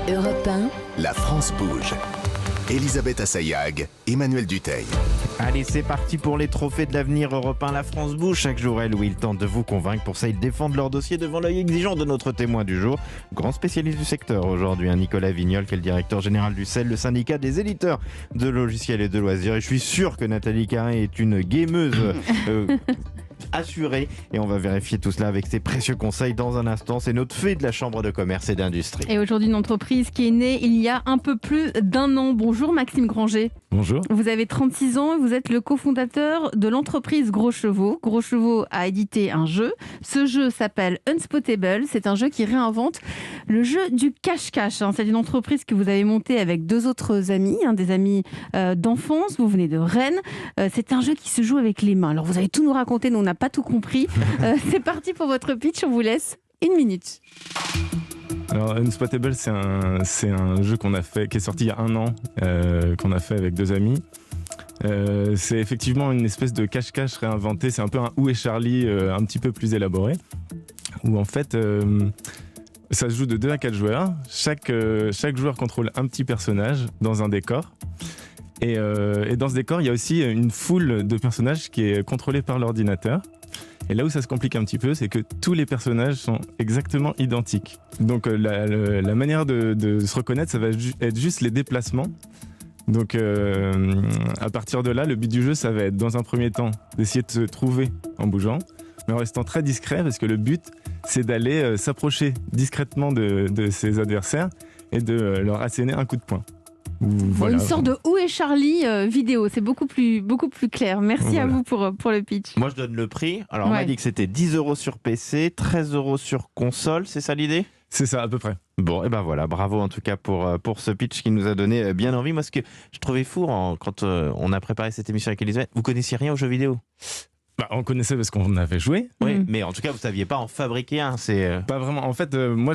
Europe 1, La France bouge. Elisabeth Assayag, Emmanuel Dutheil. Allez, c'est parti pour les trophées de l'avenir. Europe 1, La France bouge. Chaque jour, elle ou il tente de vous convaincre. Pour ça, ils défendent leur dossier devant l'œil exigeant de notre témoin du jour. Grand spécialiste du secteur aujourd'hui, Nicolas Vignol, qui est le directeur général du CEL, le syndicat des éditeurs de logiciels et de loisirs. Et je suis sûr que Nathalie Carré est une gameuse assurée. Et on va vérifier tout cela avec ses précieux conseils dans un instant. C'est notre fée de la Chambre de commerce et d'industrie. Et aujourd'hui, une entreprise qui est née il y a un peu plus d'1 an. Bonjour Maxime Granger. Bonjour. Vous avez 36 ans et vous êtes le cofondateur de l'entreprise Gros Chevaux. Gros Chevaux a édité un jeu. Ce jeu s'appelle Unspotable. C'est un jeu qui réinvente le jeu du cache-cache. C'est une entreprise que vous avez montée avec 2 autres amis, des amis d'enfance. Vous venez de Rennes. C'est un jeu qui se joue avec les mains. Alors vous allez tout nous raconter, nous on n'a pas tout compris. C'est parti pour votre pitch, on vous laisse 1 minute. Alors Unspotable, c'est un jeu qu'on a fait, qui est sorti il y a 1 an, qu'on a fait avec 2 amis. C'est effectivement une espèce de cache-cache réinventé. C'est un peu un Où est Charlie un petit peu plus élaboré. Où en fait, ça se joue de 2 à 4 joueurs. Chaque joueur contrôle un petit personnage dans un décor. Et dans ce décor, il y a aussi une foule de personnages qui est contrôlée par l'ordinateur. Et là où ça se complique un petit peu, c'est que tous les personnages sont exactement identiques. Donc la manière de se reconnaître, ça va être juste les déplacements. Donc à partir de là, le but du jeu, ça va être dans un premier temps d'essayer de se trouver en bougeant, mais en restant très discret, parce que le but, c'est d'aller s'approcher discrètement de ses adversaires et de leur asséner un coup de poing. Voilà. Une sorte de Où est Charlie vidéo, c'est beaucoup plus clair. Merci à vous pour le pitch. Moi, je donne le prix. Alors, on m'a dit que c'était 10 € sur PC, 13 € sur console. C'est ça l'idée ? C'est ça, à peu près. Bon, et ben voilà, bravo en tout cas pour ce pitch qui nous a donné bien envie. Moi, ce que je trouvais fou quand on a préparé cette émission avec Elisabeth, vous connaissiez rien aux jeux vidéo ? On connaissait parce qu'on avait joué. Oui, mais en tout cas, vous ne saviez pas en fabriquer un. Pas vraiment. En fait, moi,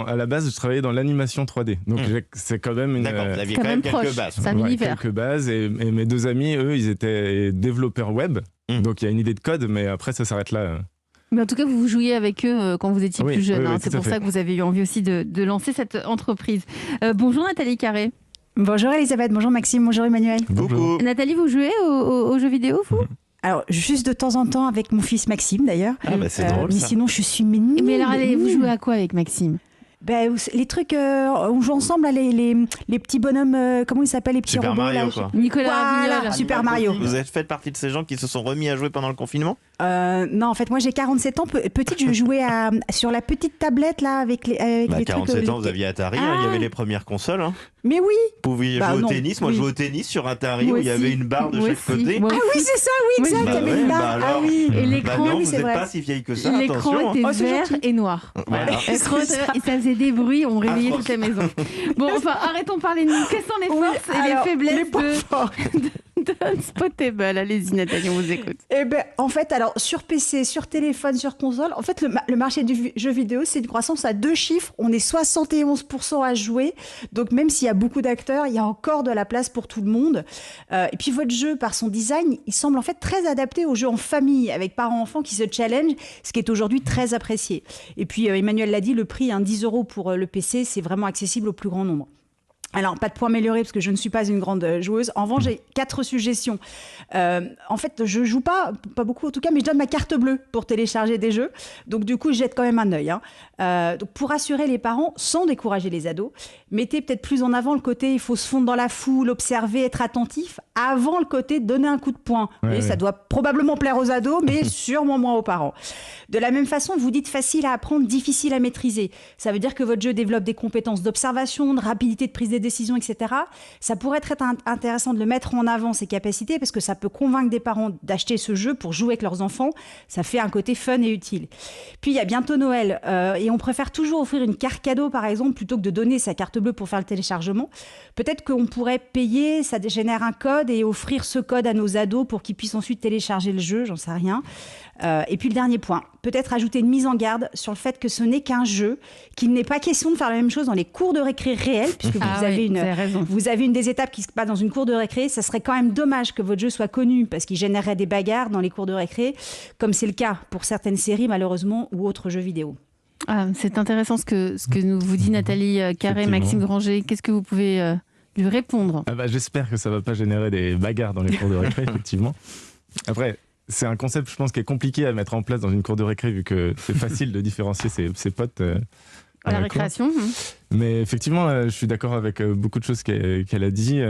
à la base, je travaillais dans l'animation 3D. Donc, c'est quand même une... D'accord, vous aviez quand même quelques bases. C'est un univers. Quelques bases. Et mes 2 amis, eux, ils étaient développeurs web. Donc, il y a une idée de code, mais après, ça s'arrête là. Mais en tout cas, vous jouiez avec eux quand vous étiez plus jeune. Oui, c'est pour ça que vous avez eu envie aussi de lancer cette entreprise. Bonjour Nathalie Carré. Bonjour Elisabeth, bonjour Maxime, bonjour Emmanuel. Bonjour. Nathalie, vous jouez aux jeux vidéo, vous ? Alors, juste de temps en temps avec mon fils Maxime d'ailleurs. Ah bah c'est drôle mais ça. sinon, je suis nulle. Mais alors, allez, vous jouez à quoi avec Maxime ? Les trucs, on joue ensemble, là, les petits bonhommes, comment ils s'appellent, les petits Super robots Mario, là. quoi. Nicolas Voilà, Vignol. Super Mario. Vous faites partie de ces gens qui se sont remis à jouer pendant le confinement ? Non, en fait, moi j'ai 47 ans. Petite, je jouais sur la petite tablette là avec les trucs. 47 ans, vous aviez Atari, il y avait les premières consoles. Mais oui. Vous pouviez jouer au tennis. Moi, je jouais au tennis sur Atari où il y avait une barre de chaque côté. Ah oui, c'est ça, oui, exact. Il y avait une barre. Ah oui. Et l'écran, non, oui, vous c'est n'êtes vrai. pas si vieille que ça, L'écran attention. était c'est vert gentil. et noir. Voilà. Et ça faisait des bruits, on réveillait toute la maison. Bon, enfin, arrêtons de parler de nous. Quelles sont les forces et les faiblesses de Unspotable ? Allez-y, Nathalie, on vous écoute. En fait, alors sur PC, sur téléphone, sur console, en fait, le marché du jeu vidéo, c'est une croissance à 2 chiffres. On est 71% à jouer. Donc, même s'il y a beaucoup d'acteurs, il y a encore de la place pour tout le monde. Et puis, votre jeu, par son design, il semble en fait très adapté aux jeux en famille, avec parents-enfants qui se challenge, ce qui est aujourd'hui très apprécié. Et puis, Emmanuel l'a dit, le prix, 10 € pour le PC, c'est vraiment accessible au plus grand nombre. Alors, pas de point amélioré parce que je ne suis pas une grande joueuse. En revanche, j'ai 4 suggestions. En fait, je joue pas beaucoup en tout cas, mais je donne ma carte bleue pour télécharger des jeux. Donc, du coup, je jette quand même un œil. Donc, pour rassurer les parents, sans décourager les ados, mettez peut-être plus en avant le côté il faut se fondre dans la foule, observer, être attentif, avant le côté donner un coup de poing. Ça doit probablement plaire aux ados, mais sûrement moins aux parents. De la même façon, vous dites facile à apprendre, difficile à maîtriser. Ça veut dire que votre jeu développe des compétences d'observation, de rapidité de prise de décision, etc. Ça pourrait être intéressant de le mettre en avant, ces capacités, parce que ça peut convaincre des parents d'acheter ce jeu pour jouer avec leurs enfants. Ça fait un côté fun et utile. Puis, il y a bientôt Noël, et on préfère toujours offrir une carte cadeau, par exemple, plutôt que de donner sa carte bleue pour faire le téléchargement. Peut-être qu'on pourrait payer, ça génère un code, et offrir ce code à nos ados pour qu'ils puissent ensuite télécharger le jeu, j'en sais rien. Et puis le dernier point, peut-être ajouter une mise en garde sur le fait que ce n'est qu'un jeu, qu'il n'est pas question de faire la même chose dans les cours de récré réels, puisque vous avez une des étapes qui se passe dans une cour de récré. Ça serait quand même dommage que votre jeu soit connu parce qu'il générerait des bagarres dans les cours de récré, comme c'est le cas pour certaines séries malheureusement ou autres jeux vidéo. Ah, c'est intéressant ce que nous vous dit Nathalie Carré, Effectivement. Maxime Granger. Qu'est-ce que vous pouvez lui répondre? J'espère que ça va pas générer des bagarres dans les cours de récré, effectivement. Après, c'est un concept, je pense, qui est compliqué à mettre en place dans une cour de récré, vu que c'est facile de différencier ses potes À la cour. récréation. Mais effectivement, je suis d'accord avec beaucoup de choses qu'elle a dit.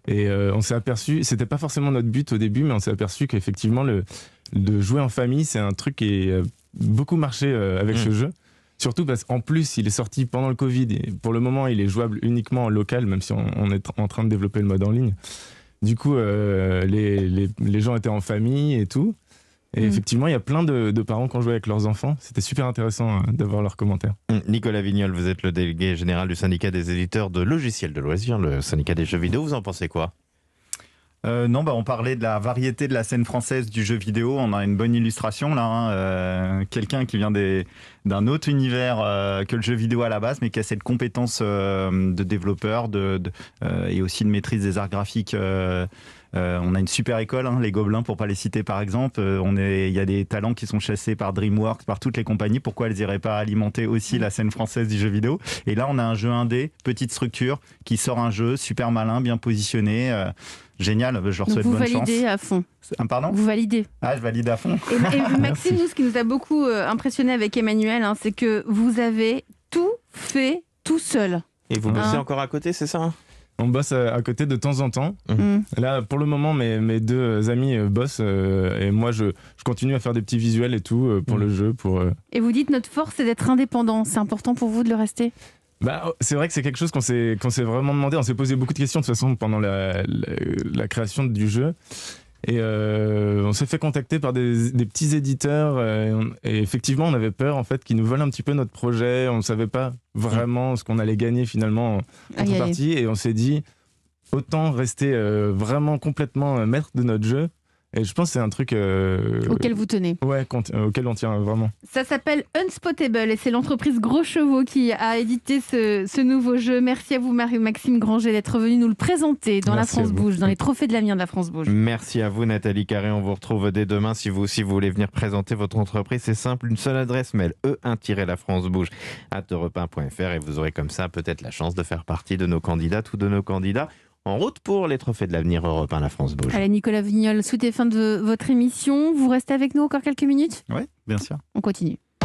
On s'est aperçu, c'était pas forcément notre but au début, mais on s'est aperçu qu'effectivement, de jouer en famille, c'est un truc qui a beaucoup marché avec ce jeu. Surtout parce qu'en plus, il est sorti pendant le Covid. Et pour le moment, il est jouable uniquement en local, même si on est en train de développer le mode en ligne. Du coup, les gens étaient en famille et tout. Et effectivement, il y a plein de parents qui ont joué avec leurs enfants. C'était super intéressant d'avoir leurs commentaires. Nicolas Vignol, vous êtes le délégué général du syndicat des éditeurs de logiciels de loisirs, le syndicat des jeux vidéo. Vous en pensez quoi ? Non, on parlait de la variété de la scène française du jeu vidéo. On a une bonne illustration là. Quelqu'un qui vient d'un autre univers que le jeu vidéo à la base, mais qui a cette compétence de développeur et aussi de maîtrise des arts graphiques. On a une super école, les Gobelins pour pas les citer par exemple. Il y a des talents qui sont chassés par DreamWorks, par toutes les compagnies. Pourquoi elles iraient pas alimenter aussi la scène française du jeu vidéo? Et là, on a un jeu indé, petite structure, qui sort un jeu super malin, bien positionné. Génial, je leur Donc souhaite vous bonne chance. validez à fond. Pardon? Vous validez. Ah, je valide à fond. Et Maxime, nous, ce qui nous a beaucoup impressionné avec Emmanuel, c'est que vous avez tout fait tout seul. Et vous bossez encore à côté, c'est ça ? On bosse à côté de temps en temps. Là, pour le moment, mes deux amis bossent et moi, je continue à faire des petits visuels et tout pour le jeu. Et vous dites, notre force, c'est d'être indépendant. C'est important pour vous de le rester? C'est vrai que c'est quelque chose qu'on s'est vraiment demandé. On s'est posé beaucoup de questions de toute façon pendant la création du jeu. Et on s'est fait contacter par des petits éditeurs et effectivement on avait peur en fait qu'ils nous volent un petit peu notre projet. On ne savait pas vraiment ce qu'on allait gagner finalement en contrepartie et on s'est dit autant rester vraiment complètement maître de notre jeu. Et je pense que c'est un truc auquel vous tenez. Ouais, auquel on tient vraiment. Ça s'appelle Unspotable et c'est l'entreprise Gros Chevaux qui a édité ce nouveau jeu. Merci à vous, Maxime Granger, d'être venu nous le présenter dans La France Bouge, dans les trophées de l'avenir de La France Bouge. Merci à vous, Nathalie Carré. On vous retrouve dès demain si vous aussi vous voulez venir présenter votre entreprise. C'est simple, une seule adresse mail, e1-lafrancebouge@europe1.fr et vous aurez comme ça peut-être la chance de faire partie de nos candidates ou de nos candidats en route pour les trophées de l'avenir Europe 1, La France Bouge. Allez, Nicolas Vignol, sous tes fins de votre émission, vous restez avec nous encore quelques minutes? Oui, bien sûr. On continue.